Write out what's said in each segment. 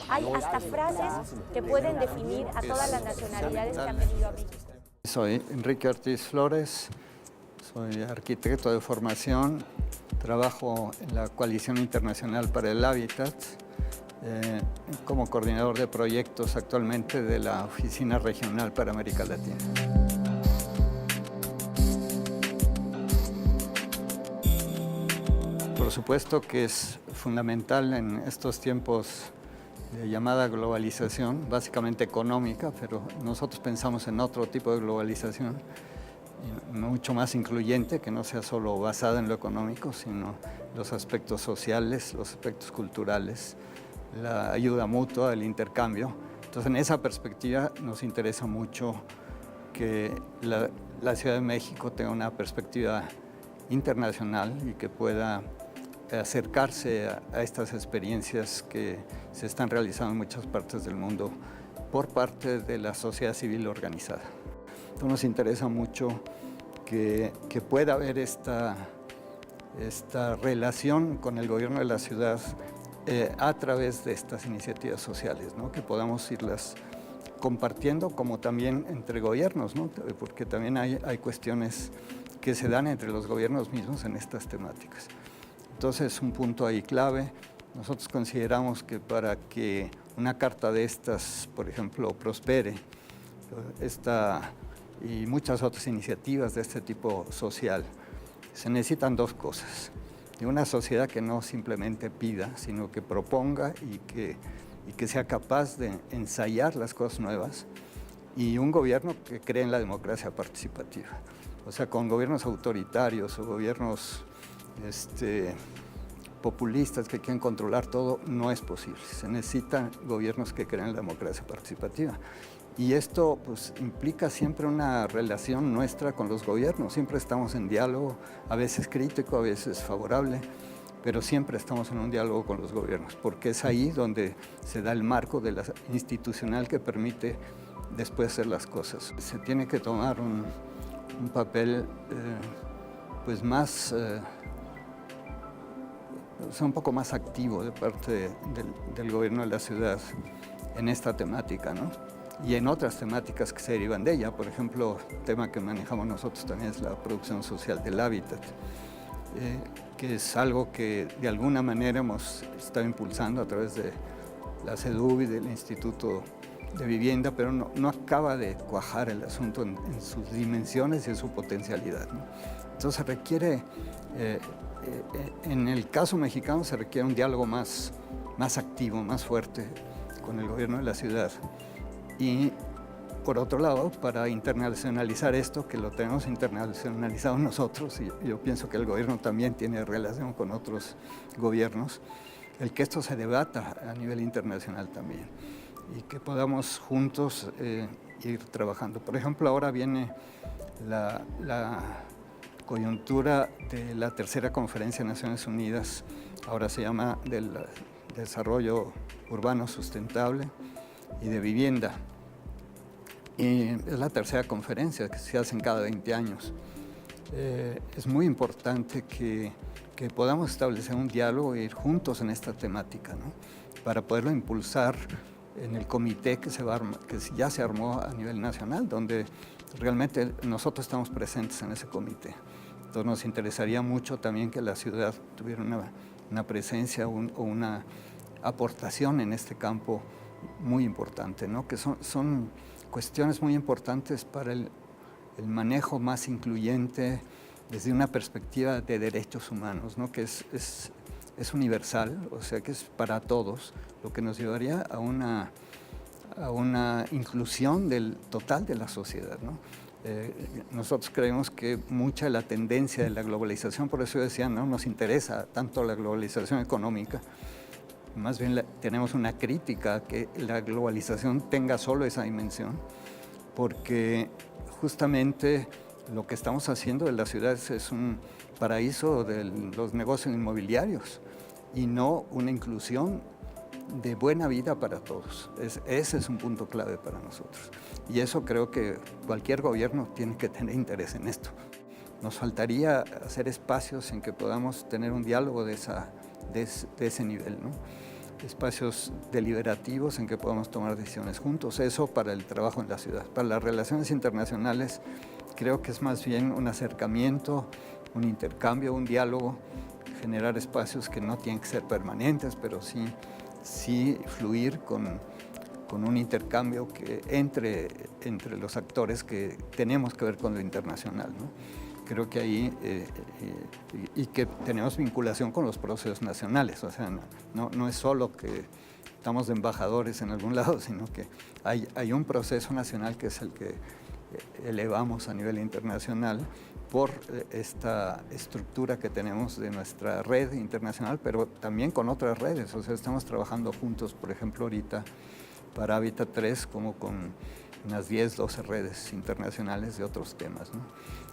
Hay hasta frases que pueden definir a todas las nacionalidades que han venido a México. Soy Enrique Ortiz Flores, soy arquitecto de formación, trabajo en la Coalición Internacional para el Hábitat, como coordinador de proyectos actualmente de la Oficina Regional para América Latina. Por supuesto que es fundamental en estos tiempos de llamada globalización, básicamente económica, pero nosotros pensamos en otro tipo de globalización, mucho más incluyente, que no sea solo basada en lo económico, sino los aspectos sociales, los aspectos culturales, la ayuda mutua, el intercambio. Entonces, en esa perspectiva nos interesa mucho que la Ciudad de México tenga una perspectiva internacional y que pueda acercarse a estas experiencias que se están realizando en muchas partes del mundo por parte de la sociedad civil organizada. Entonces nos interesa mucho que pueda haber esta relación con el gobierno de la ciudad a través de estas iniciativas sociales, ¿no? Que podamos irlas compartiendo como también entre gobiernos, ¿no? Porque también hay cuestiones que se dan entre los gobiernos mismos en estas temáticas. Entonces, un punto ahí clave. Nosotros consideramos que para que una carta de estas, por ejemplo, prospere, y muchas otras iniciativas de este tipo social, se necesitan dos cosas. De una sociedad que no simplemente pida, sino que proponga y que sea capaz de ensayar las cosas nuevas, y un gobierno que cree en la democracia participativa. O sea, con gobiernos autoritarios o gobiernos populistas que quieren controlar todo, no es posible. Se necesitan gobiernos que crean en la democracia participativa. Y esto pues, implica siempre una relación nuestra con los gobiernos. Siempre estamos en diálogo, a veces crítico, a veces favorable, pero siempre estamos en un diálogo con los gobiernos, porque es ahí donde se da el marco de la institucional que permite después hacer las cosas. Se tiene que tomar un papel pues más, un poco más activo de parte del gobierno de la ciudad en esta temática, ¿no? Y en otras temáticas que se derivan de ella. Por ejemplo, el tema que manejamos nosotros también es la producción social del hábitat, que es algo que de alguna manera hemos estado impulsando a través de la CEDUV y del Instituto de Vivienda, pero no acaba de cuajar el asunto en sus dimensiones y en su potencialidad, ¿no? Entonces requiere, en el caso mexicano se requiere un diálogo más activo, más fuerte con el gobierno de la ciudad. Y por otro lado, para internacionalizar esto, que lo tenemos internacionalizado nosotros, y yo pienso que el gobierno también tiene relación con otros gobiernos, el que esto se debata a nivel internacional también y que podamos juntos ir trabajando. Por ejemplo, ahora viene la coyuntura de la tercera conferencia de Naciones Unidas, ahora se llama del desarrollo urbano sustentable y de vivienda. Y es la tercera conferencia que se hace cada 20 años. Es muy importante que podamos establecer un diálogo e ir juntos en esta temática, ¿no? Para poderlo impulsar en el comité que ya se armó a nivel nacional, donde realmente nosotros estamos presentes en ese comité. Entonces nos interesaría mucho también que la ciudad tuviera una presencia o una aportación en este campo muy importante, ¿no? Que son cuestiones muy importantes para el manejo más incluyente desde una perspectiva de derechos humanos, ¿no? Que es universal, o sea que es para todos, lo que nos llevaría a una inclusión total de la sociedad, ¿no? Nosotros creemos que mucha de la tendencia de la globalización, por eso yo decía, no nos interesa tanto la globalización económica, más bien tenemos una crítica a que la globalización tenga solo esa dimensión, porque justamente lo que estamos haciendo de las ciudades es un paraíso de los negocios inmobiliarios y no una inclusión de buena vida para todos. Ese es un punto clave para nosotros. Y eso creo que cualquier gobierno tiene que tener interés en esto. Nos faltaría hacer espacios en que podamos tener un diálogo de ese nivel, ¿no? espacios deliberativos en que podamos tomar decisiones juntos. Eso para el trabajo en la ciudad. Para las relaciones internacionales creo que es más bien un acercamiento, un intercambio, un diálogo, generar espacios que no tienen que ser permanentes, pero sí fluir con un intercambio que entre los actores que tenemos que ver con lo internacional, ¿no? Creo que ahí, y que tenemos vinculación con los procesos nacionales, o sea, no es solo que estamos de embajadores en algún lado, sino que hay un proceso nacional que es el que elevamos a nivel internacional por esta estructura que tenemos de nuestra red internacional, pero también con otras redes, o sea, estamos trabajando juntos, por ejemplo, ahorita para Hábitat 3, como con unas 10, 12 redes internacionales de otros temas, ¿no?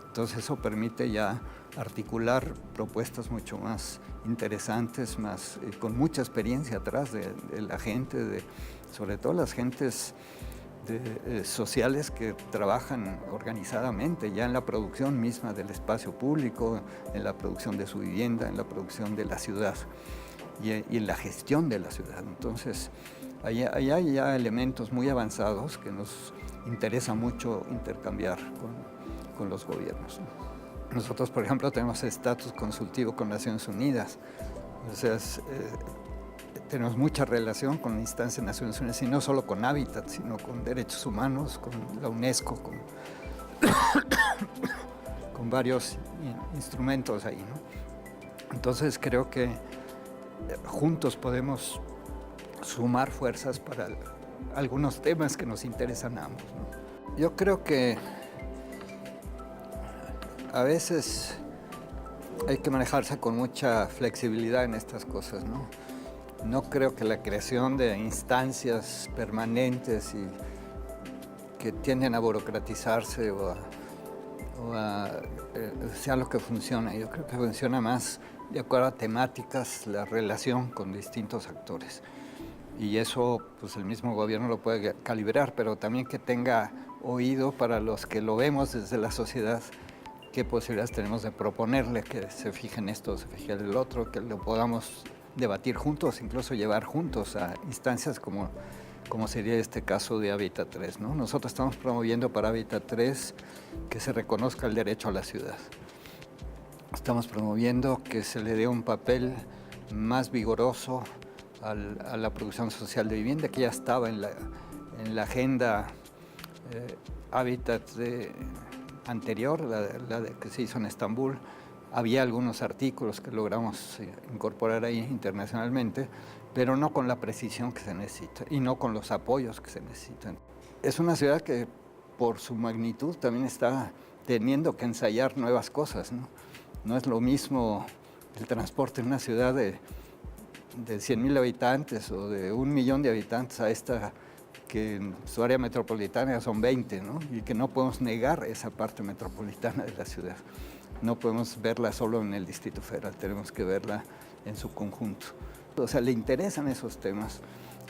Entonces eso permite ya articular propuestas mucho más interesantes, con mucha experiencia atrás de la gente, sobre todo las gentes sociales que trabajan organizadamente ya en la producción misma del espacio público, en la producción de su vivienda, en la producción de la ciudad y en la gestión de la ciudad. Entonces, ahí hay ya elementos muy avanzados que nos interesa mucho intercambiar con los gobiernos. Nosotros, por ejemplo, tenemos estatus consultivo con Naciones Unidas. O sea, tenemos mucha relación con la instancia de Naciones Unidas, y no solo con Hábitat, sino con derechos humanos, con la UNESCO, con varios instrumentos ahí, ¿no? Entonces creo que juntos podemos sumar fuerzas para algunos temas que nos interesan a ambos, ¿no? Yo creo que a veces hay que manejarse con mucha flexibilidad en estas cosas, ¿no? No creo que la creación de instancias permanentes y que tienden a burocratizarse sea lo que funciona. Yo creo que funciona más de acuerdo a temáticas, la relación con distintos actores. Y eso, pues el mismo gobierno lo puede calibrar, pero también que tenga oído para los que lo vemos desde la sociedad, qué posibilidades tenemos de proponerle que se fije en esto, se fije en el otro, que lo podamos debatir juntos, incluso llevar juntos a instancias como sería este caso de Hábitat 3, ¿no? Nosotros estamos promoviendo para Hábitat 3 que se reconozca el derecho a la ciudad. Estamos promoviendo que se le dé un papel más vigoroso a la producción social de vivienda, que ya estaba en la agenda Hábitat anterior, la que se hizo en Estambul. Había algunos artículos que logramos incorporar ahí internacionalmente, pero no con la precisión que se necesita y no con los apoyos que se necesitan. Es una ciudad que por su magnitud también está teniendo que ensayar nuevas cosas, ¿no? No es lo mismo el transporte en una ciudad de 100,000 habitantes o de 1,000,000 de habitantes a esta que en su área metropolitana son 20, ¿no? Y que no podemos negar esa parte metropolitana de la ciudad. No podemos verla solo en el Distrito Federal, tenemos que verla en su conjunto. O sea, le interesan esos temas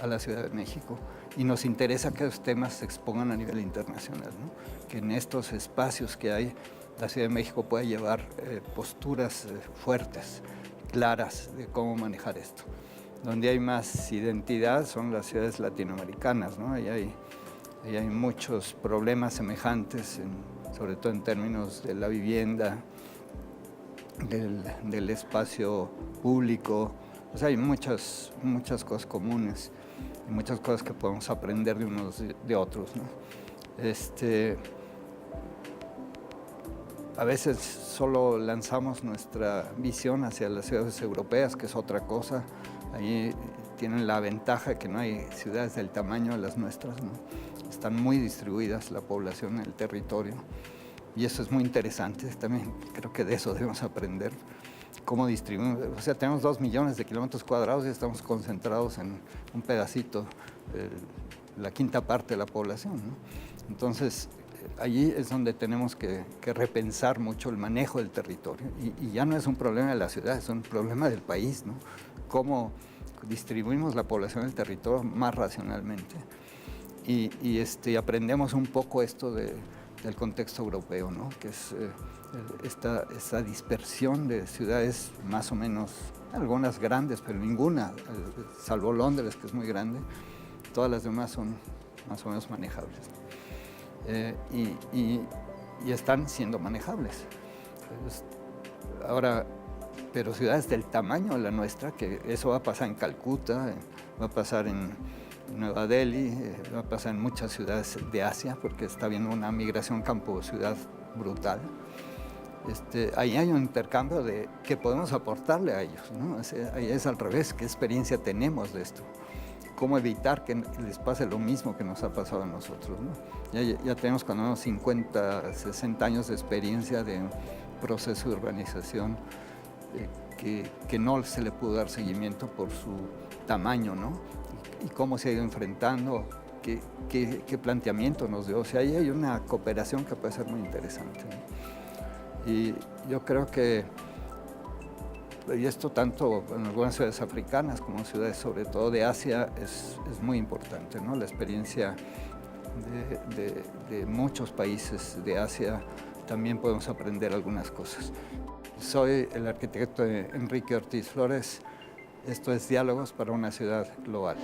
a la Ciudad de México y nos interesa que esos temas se expongan a nivel internacional, ¿no? Que en estos espacios que hay, la Ciudad de México pueda llevar posturas fuertes, claras de cómo manejar esto. Donde hay más identidad son las ciudades latinoamericanas, ¿no? Ahí hay muchos problemas semejantes, sobre todo en términos de la vivienda, del espacio público. O sea, hay muchas cosas comunes y muchas cosas que podemos aprender de unos de otros, ¿no? A veces solo lanzamos nuestra visión hacia las ciudades europeas, que es otra cosa. Ahí tienen la ventaja de que no hay ciudades del tamaño de las nuestras, ¿no? Están muy distribuidas la población en el territorio y eso es muy interesante. También creo que de eso debemos aprender, cómo distribuimos. O sea, tenemos 2 millones de kilómetros cuadrados y estamos concentrados en un pedacito, la quinta parte de la población, ¿no? Entonces, allí es donde tenemos que repensar mucho el manejo del territorio y ya no es un problema de la ciudad, es un problema del país, ¿no? Cómo distribuimos la población del territorio más racionalmente y aprendemos un poco esto de del contexto europeo, ¿no? Que es esta dispersión de ciudades más o menos, algunas grandes, pero ninguna, salvo Londres, que es muy grande, todas las demás son más o menos manejables. Y están siendo manejables. Ahora, pero ciudades del tamaño de la nuestra, que eso va a pasar en Calcuta, va a pasar en Nueva Delhi, va a pasar en muchas ciudades de Asia, porque está habiendo una migración campo-ciudad brutal. Ahí hay un intercambio de qué podemos aportarle a ellos, ¿no? Ahí es al revés, qué experiencia tenemos de esto, cómo evitar que les pase lo mismo que nos ha pasado a nosotros, ¿no? Ya tenemos cuando menos 50, 60 años de experiencia de un proceso de urbanización que no se le pudo dar seguimiento por su tamaño, ¿no? Y cómo se ha ido enfrentando, qué planteamiento nos dio. O sea, ahí hay una cooperación que puede ser muy interesante, ¿no? Y yo creo que, y esto tanto en algunas ciudades africanas como en ciudades sobre todo de Asia, es muy importante, ¿no? La experiencia de muchos países de Asia, también podemos aprender algunas cosas. Soy el arquitecto Enrique Ortiz Flores. Esto es Diálogos para una ciudad global.